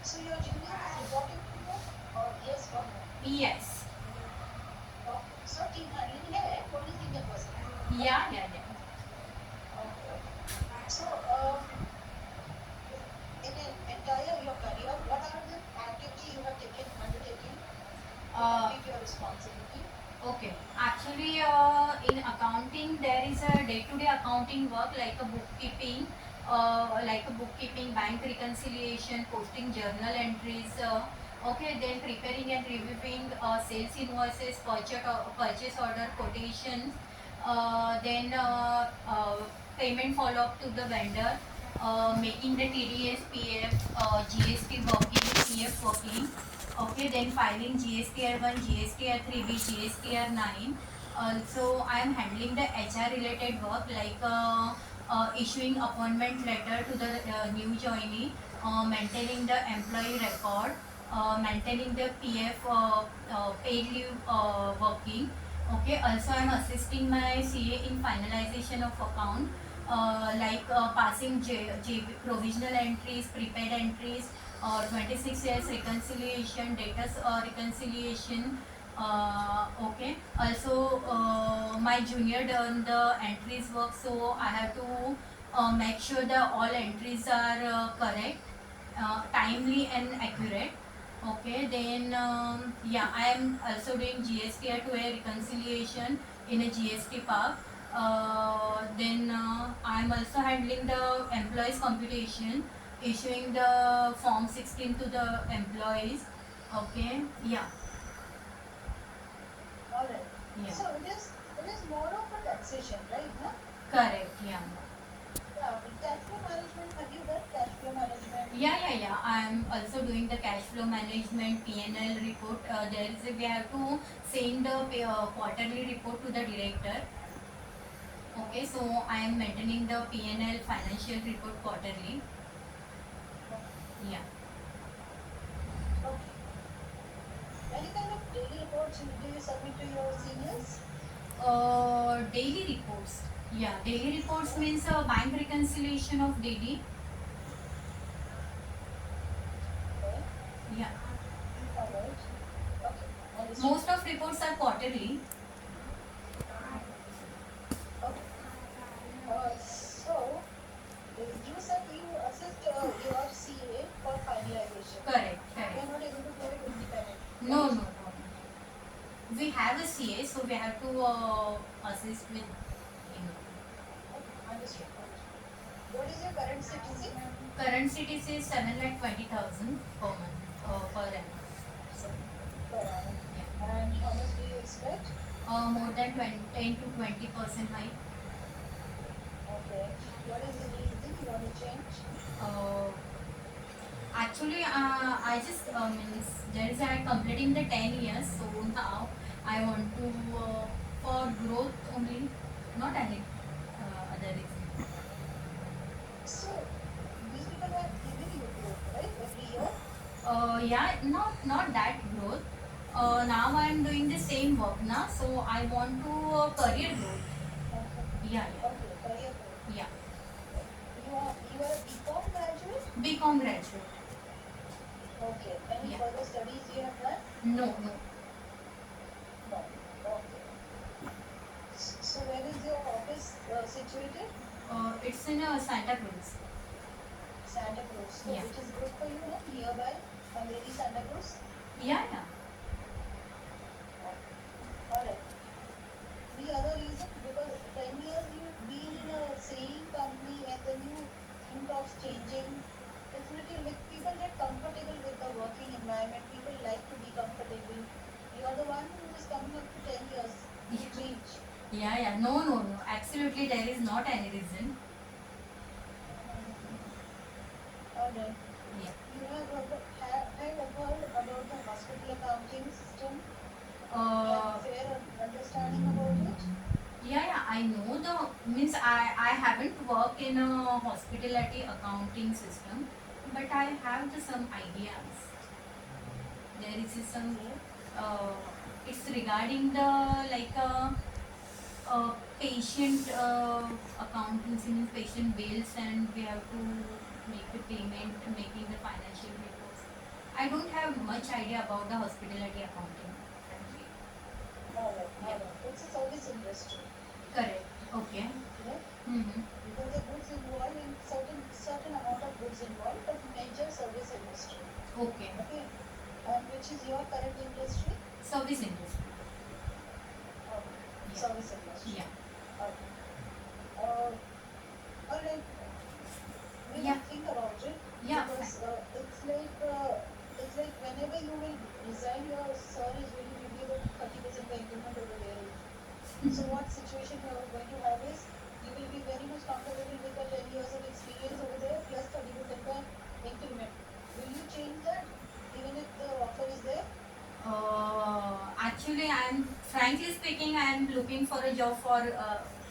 So your junior is reporting to you, or yes or no? Yes. Okay. So team handling है, only senior person है. Yeah, yeah, yeah. Okay. So in an entire your career, what are the activity you have undertaken to Uh, complete your responsibility? okay. Actually, in accounting, there is a day-to-day accounting work like a bookkeeping, bank reconciliation, posting journal entries. Okay, then preparing and reviewing sales invoices, purchase order quotations, then payment follow-up to the vendor, making the TDS, PF, GST working, PF working. Okay, then filing GSTR 1, GSTR 3B, GSTR 9. Also, I am handling the HR related work like issuing appointment letter to the new joinee, maintaining the employee record, maintaining the PF paid leave working. Okay, also I am assisting my CA in finalization of account, like passing provisional entries, prepaid entries, 26 years reconciliation, data reconciliation. Okay. Also, my junior done the entries work, so I have to make sure that all entries are correct, timely and accurate. Okay, then yeah, I am also doing GST to a reconciliation in a GST park. Then I am also handling the employees computation, issuing the form 16 to the employees. Okay, yeah, All right. yeah, So it is more of a taxation, right? No? correct, yeah. Yeah. Cash flow management. Have you done cash flow management? Yeah. I'm also doing the cash flow management P&L report. We have to send the quarterly report to the director. Okay, so I am maintaining the P&L financial report quarterly. Yeah. Okay. Any kind of daily reports do you submit to your seniors? Daily reports. Yeah, daily reports Yeah. means bank reconciliation of daily. Okay. Yeah. All right. Okay. Understood. Most of reports are quarterly. Okay. So you said you assist your CA for finalization. Correct, You correct. are not able to do it independently, No, right? no, no. We have a CA, so we have to assist with him. Okay. Understood. Understood. What is your current CTC? Current CTC is 7,20,000 per month, per annum. So, Per annum. yeah. And how much do you expect? More than 20, 10 to 20% hike. Okay. What is the reason you want to change? Uh, Actually, I just means there is I completing the 10 years, so now I want to for growth only, not any other reason. So these people are giving you growth, right? Every year? Yeah, not that growth. Now I am doing the same work now, so I want to career growth. Okay. Yeah, Okay. Career growth. yeah, You are a BCom graduate? yeah. BCom graduate. Okay. Any Yeah. further studies you have done? No, no. No. Okay. So where is your office situated? It's in Santa Cruz. Santa Cruz. So Yeah. which is good for you, no? Nearby, Andheri, Santa Cruz. Yeah, yeah. Okay. All right. The other reason, because 10 years you've been in a same company and then you think of changing, definitely like people get comfortable with the working environment. People like to be comfortable. You are the one who is coming up to 10 years. You change. Yeah. No, no, no. Absolutely, there is not any reason. All right. Yeah. You have heard about the hospital accounting system? You have Uh, fair understanding about it? yeah. I know the means I haven't worked in a hospitality accounting system, but I have the some ideas. There is some. Okay. Uh, it's regarding the like patient accountancy means patient bills, and we have to make the payment, making the financial reports. I don't have much idea about the hospitality accounting, frankly. Alright. It's a service industry. Correct. Okay. Correct? Mm-hmm. Because the goods involved in certain amount of goods involved, but major service industry. Okay. Okay. And which is your current industry? Service industry. Okay. Yeah. Service industry. Yeah. Okay. Alright. We Yeah. will think about it. Yeah, Because it's like whenever you will resign, your sir is going to give you the 30% the increment over there. So what situation you are going to have is you will be very much comfortable with the 10 years of experience over there plus 30% the increment. Will you change that even if the offer is there? Actually, I'm frankly speaking, I'm looking for a job for.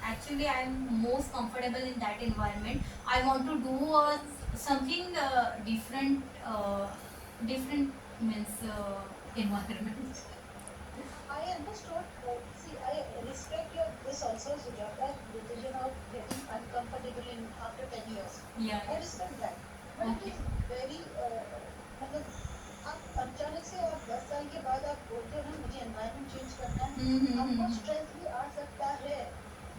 Actually, I'm most comfortable in that environment. I want to do something different. Different means environment. I understood. See, I respect your this also, Sujata, decision of getting uncomfortable in after 10 years. Yeah. I respect that. But it Okay. is very मतलब आप अचानक से आप 10 साल के बाद आप बोलते हो ना मुझे एनवायरनमेंट चेंज करना है आपको स्ट्रेस भी आ सकता है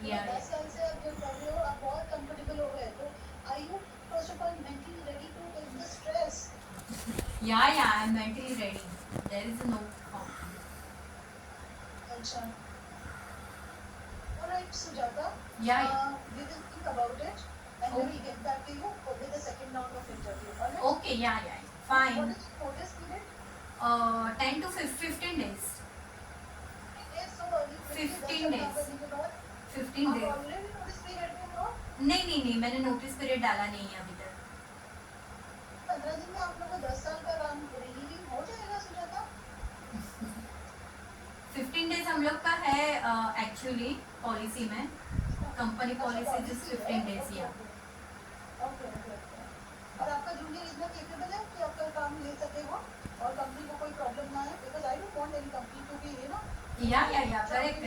Yeah. 10 साल से आप जो कर रहे हो आप बहुत कंफर्टेबल हो गए तो are you first of all mentally ready to take the stress Yeah, I'm mentally ready. There is no problem. अच्छा alright Sujata Yeah. we will think about it and we will get back to you with the second round of interview alright Okay, yeah. Fine. what is your notice period 10 to 15 days. it's so early 15 days. 15 आप days. already notice period में हो नहीं, मैंने notice period डाला नहीं है अभी तक. 15 दिन में आप लोगों को 10 साल का काम रिलीविंग हो जाएगा सुजाता 15 डेज हम लोग का है एक्चुअली पॉलिसी में. Company policy is 15 days. या ओके और आपका जूनियर इतना केपेबल है कि आपका काम ले सके वो और कंपनी को कोई प्रॉब्लम ना है because I don't want any company to be या करेक्ट.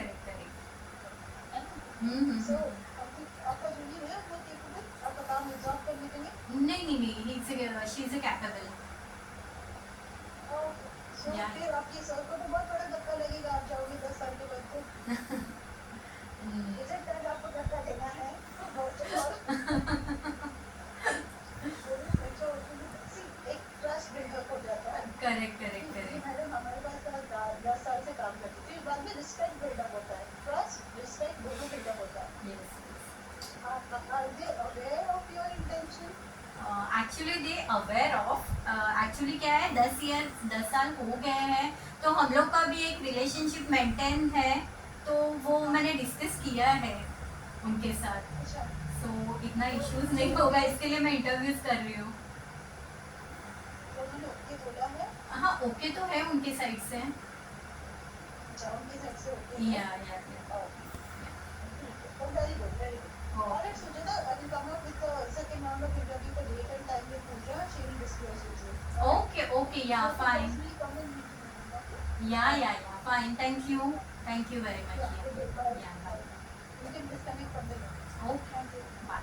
सो आपका जूनियर है वो केपेबल आपका काम एब्जॉर्ब करने के लिए नहीं, she is capable. So Yeah. फिर आपके सर को तो बहुत बड़ा धक्का लगेगा आप जाओगे 10 साल के बाद तो इसे तक आपको धक्का देना है एक ट्रस्ट बिल्डअप हो जाता है करेक्ट. मैडम हमारे पास 10 साल से काम करती थी फिर बाद में रिस्पेक्ट बिल्डअप होता है ट्रस्ट रिस्पेक्ट दोनों बिल्डअप होता है Are they aware of your intention? Actually they aware of. Actually क्या है 10 साल हो गए हैं तो हम लोग का भी एक रिलेशनशिप मेंटेन है तो वो मैंने डिस्कस किया है उनके साथ. अच्छा सो इतना इश्यूज नहीं होगा इसके लिए मैं इंटरव्यूज कर रही हूँ. उन्होंने ओके बोला है हाँ ओके तो है उनके साइड से. अच्छा उनके साइड से ओके या very good very good Alright, Sujata, I will come up with the second round of interview for date and time with Pooja. She will disclose with you. Okay yeah fine. Personally come and meet me, okay? Yeah fine. Thank you very much. Yeah, good day. Bye. Yeah bye. You can disconnect from the link. Okay Thank you. Bye.